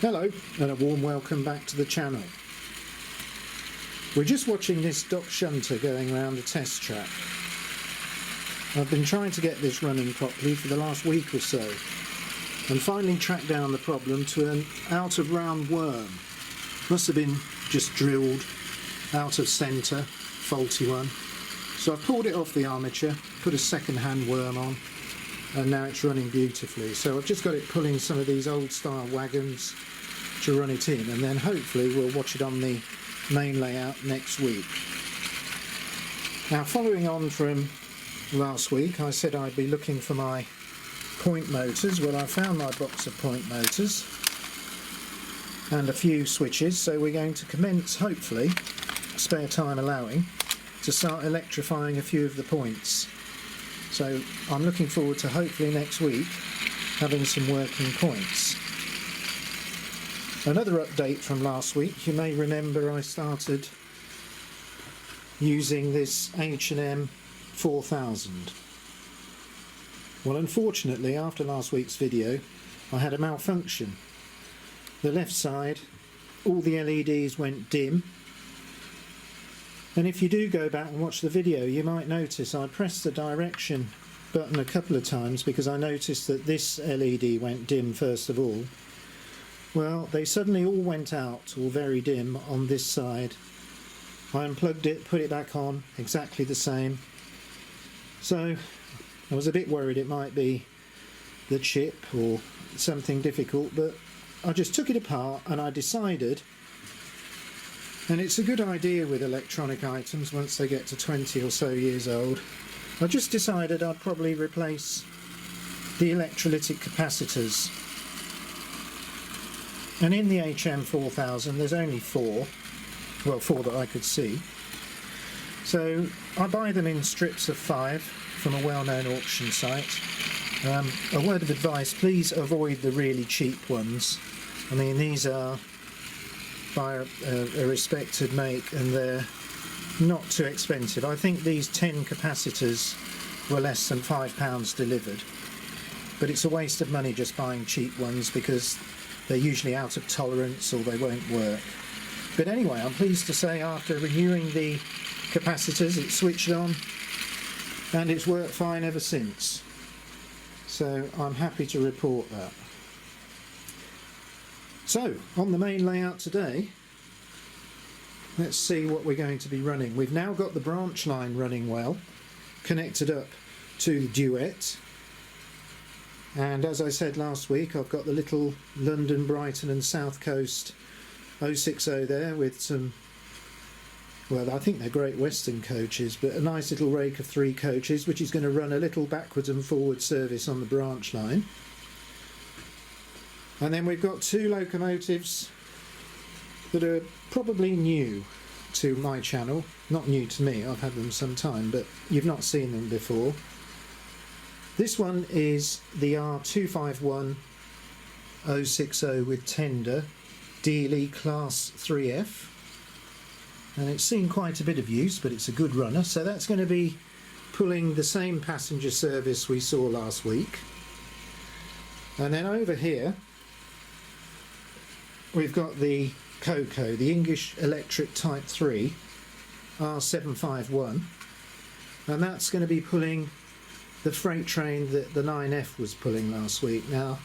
Hello and a warm welcome back to the channel. We're just watching this dock shunter going around the test track. I've been trying to get this running properly for the last week or so and finally tracked down the problem to an out of round worm. Must have been just drilled out of centre, faulty one. So I've pulled it off the armature, put a second hand worm on, and now it's running beautifully. So I've just got it pulling some of these old style wagons to run it in, and then hopefully we'll watch it on the main layout next week. Now, following on from last week, I said I'd be looking for my point motors. Well, I found my box of point motors and a few switches, so we're going to commence, hopefully, spare time allowing, to start electrifying a few of the points. So I'm looking forward to hopefully next week having some working points. Another update from last week, you may remember I started using this H&M 4000. Well, unfortunately, after last week's video I had a malfunction. The left side, all the LEDs went dim, and if you do go back and watch the video you might notice I pressed the direction button a couple of times because I noticed that this LED went dim first of all. Well, they suddenly all went out, or very dim, on this side. I unplugged it, put it back on, exactly the same. So I was a bit worried it might be the chip or something difficult, but I just took it apart and I decided, and it's a good idea with electronic items once they get to 20 or so years old, I just decided I'd probably replace the electrolytic capacitors. And in the HM4000 there's only four that I could see. So I buy them in strips of 5 from a well-known auction site. A word of advice, please avoid the really cheap ones. I mean, these are by a respected make and they're not too expensive. I think these 10 capacitors were less than £5 delivered. But it's a waste of money just buying cheap ones because they're usually out of tolerance or they won't work. But anyway, I'm pleased to say after renewing the capacitors it's switched on and it's worked fine ever since. So I'm happy to report that. So on the main layout today, let's see what we're going to be running. We've now got the branch line running well, connected up to the duet. And as I said last week, I've got the little London, Brighton and South Coast 060 there with some, well, I think they're Great Western coaches, but a nice little rake of 3 coaches which is going to run a little backwards and forward service on the branch line. And then we've got 2 locomotives that are probably new to my channel. Not new to me, I've had them some time, but you've not seen them before. This one is the R.251 060 with tender, Deeley Class 3F. And it's seen quite a bit of use, but it's a good runner. So that's going to be pulling the same passenger service we saw last week. And then over here, we've got the COCO, the English Electric Type 3 R.751. And that's going to be pulling the freight train that the 9F was pulling last week. Now,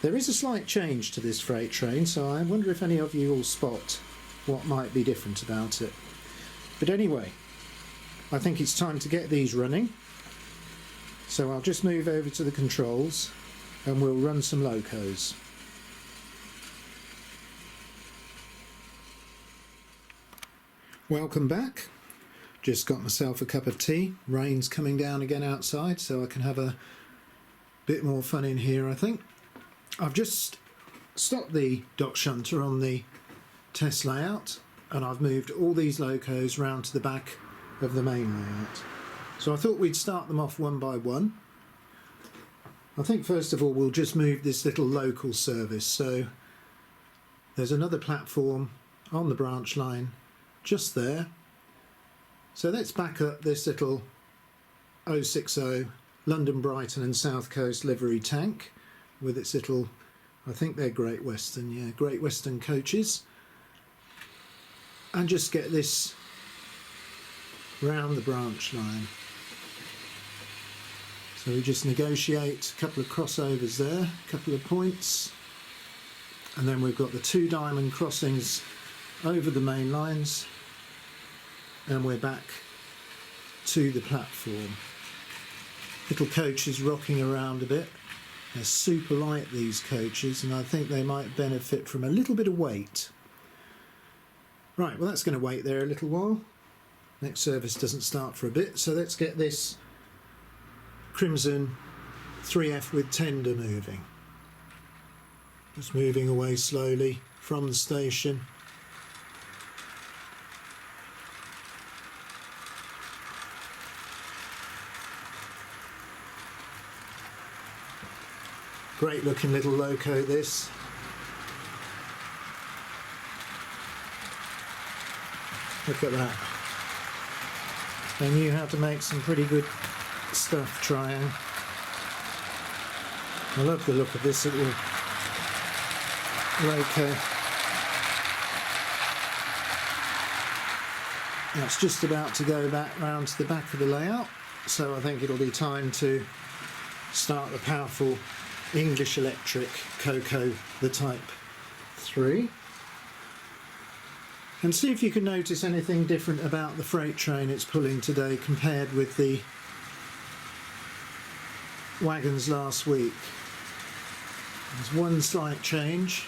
there is a slight change to this freight train, so I wonder if any of you will spot what might be different about it. But anyway, I think it's time to get these running. So I'll just move over to the controls and we'll run some locos. Welcome back. Just got myself a cup of tea. Rain's coming down again outside, so I can have a bit more fun in here, I think. I've just stopped the dock shunter on the test layout and I've moved all these locos round to the back of the main layout. So I thought we'd start them off one by one. I think first of all we'll just move this little local service. So there's another platform on the branch line just there. So let's back up this little 060 London, Brighton and South Coast livery tank with its little I think they're Great Western, yeah, Great Western coaches. And just get this round the branch line. So we just negotiate a couple of crossovers there, a couple of points, and then we've got the 2 diamond crossings over the main lines, and we're back to the platform. Little coaches rocking around a bit. They're super light, these coaches, and I think they might benefit from a little bit of weight. Right, well that's going to wait there a little while. Next service doesn't start for a bit, so let's get this crimson 3F with tender moving. Just moving away slowly from the station. Great looking little loco this. Look at that. They knew how to make some pretty good stuff, Triang. I love the look of this little loco. That's just about to go back round to the back of the layout, so I think it'll be time to start the powerful English Electric Coco, the Type 3. And see if you can notice anything different about the freight train it's pulling today compared with the wagons last week. There's one slight change.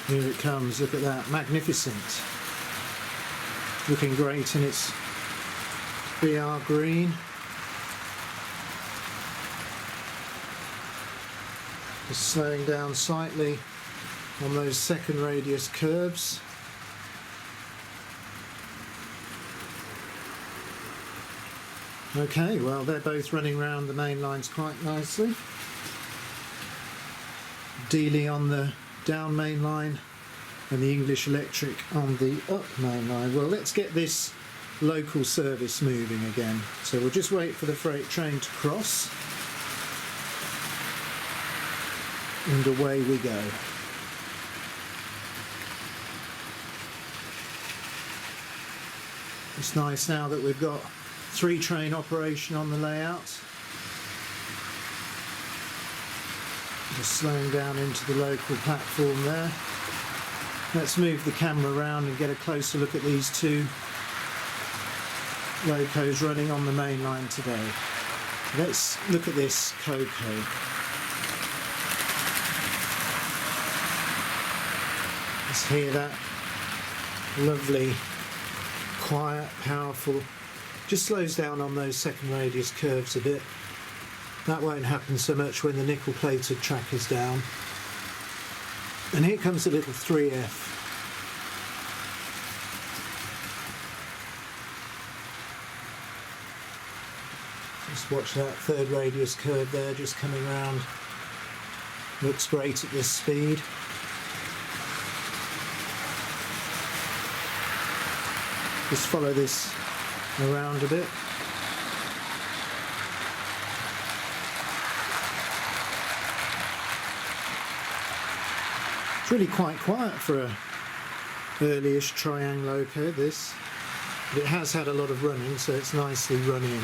Here it comes, look at that, magnificent. Looking great in its BR green. Just slowing down slightly on those second radius curves. Okay, well they're both running round the main lines quite nicely. Deeley on the down main line and the English Electric on the up main line. Well, let's get this local service moving again. So we'll just wait for the freight train to cross. And away we go. It's nice now that we've got 3 train operation on the layout. Just slowing down into the local platform there. Let's move the camera around and get a closer look at these 2 locos running on the main line today. Let's look at this Coco. Let's hear that lovely, quiet, powerful. Just slows down on those second radius curves a bit. That won't happen so much when the nickel plated track is down. And here comes the little 3F. Just watch that third radius curve there just coming round. Looks great at this speed. Just follow this around a bit. It's really quite quiet for a early-ish Triang loco, this. But it has had a lot of running, so it's nicely run in.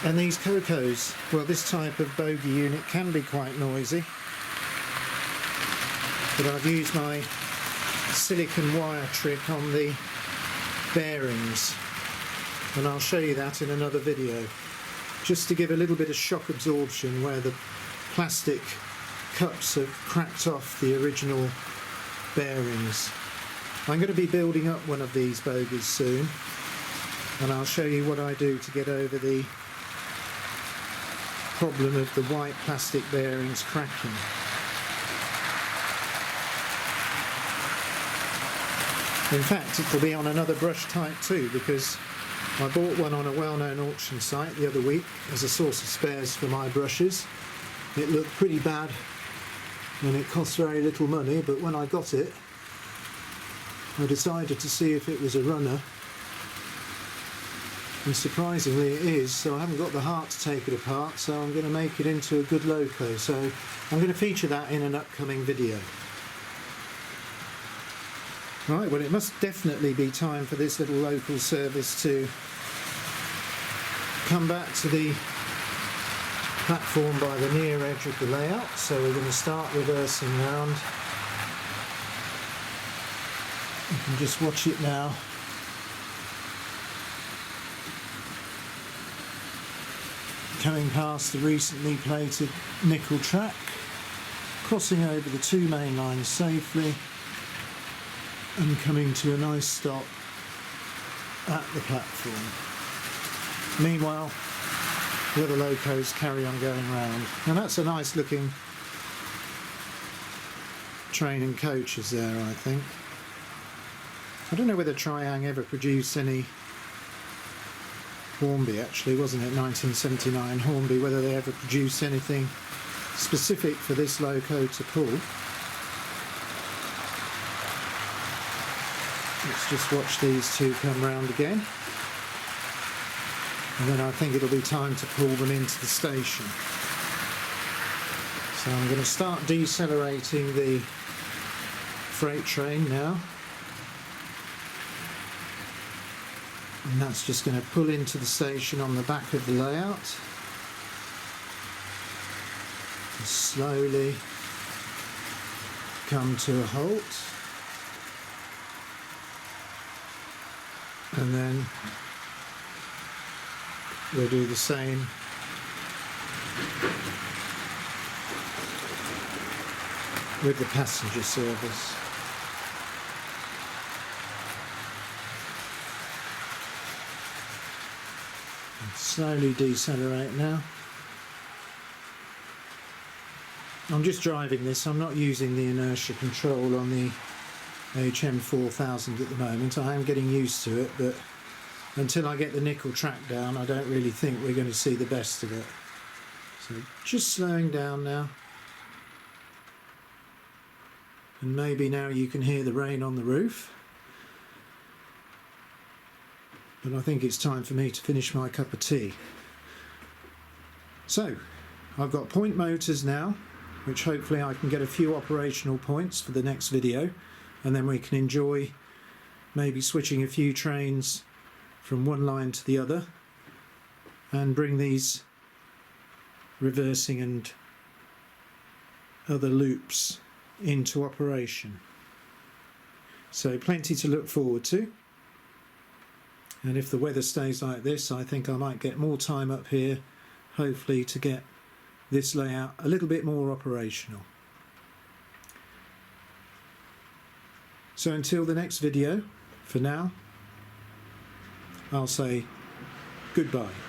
And these Cocos, well, this type of bogie unit can be quite noisy. But I've used my silicon wire trick on the bearings, and I'll show you that in another video, just to give a little bit of shock absorption where the plastic cups have cracked off the original bearings. I'm going to be building up one of these bogies soon, and I'll show you what I do to get over the problem of the white plastic bearings cracking. In fact, it will be on another brush type too, because I bought one on a well-known auction site the other week as a source of spares for my brushes. It looked pretty bad and it cost very little money, but when I got it, I decided to see if it was a runner, and surprisingly it is, so I haven't got the heart to take it apart, so I'm going to make it into a good loco. So I'm going to feature that in an upcoming video. Right, well, it must definitely be time for this little local service to come back to the platform by the near edge of the layout, so we're going to start reversing round. You can just watch it now. Coming past the recently plated nickel track, crossing over the two main lines safely, and coming to a nice stop at the platform. Meanwhile, the other locos carry on going round, and that's a nice looking train and coaches there, I think. I don't know whether Triang ever produced any Hornby, actually, wasn't it 1979 Hornby, whether they ever produced anything specific for this loco to pull. Let's just watch these two come round again, and then I think it'll be time to pull them into the station. So I'm going to start decelerating the freight train now, and that's just going to pull into the station on the back of the layout and slowly come to a halt, and then we'll do the same with the passenger service. And slowly decelerate now. I'm just driving this, I'm not using the inertia control on the HM4000 at the moment. I am getting used to it, but until I get the nickel track down, I don't really think we're going to see the best of it. So just slowing down now. And maybe now you can hear the rain on the roof. But I think it's time for me to finish my cup of tea. So, I've got point motors now, which hopefully I can get a few operational points for the next video, and then we can enjoy maybe switching a few trains from one line to the other and bring these reversing and other loops into operation. So plenty to look forward to, and if the weather stays like this, I think I might get more time up here, hopefully, to get this layout a little bit more operational. So until the next video, for now, I'll say goodbye.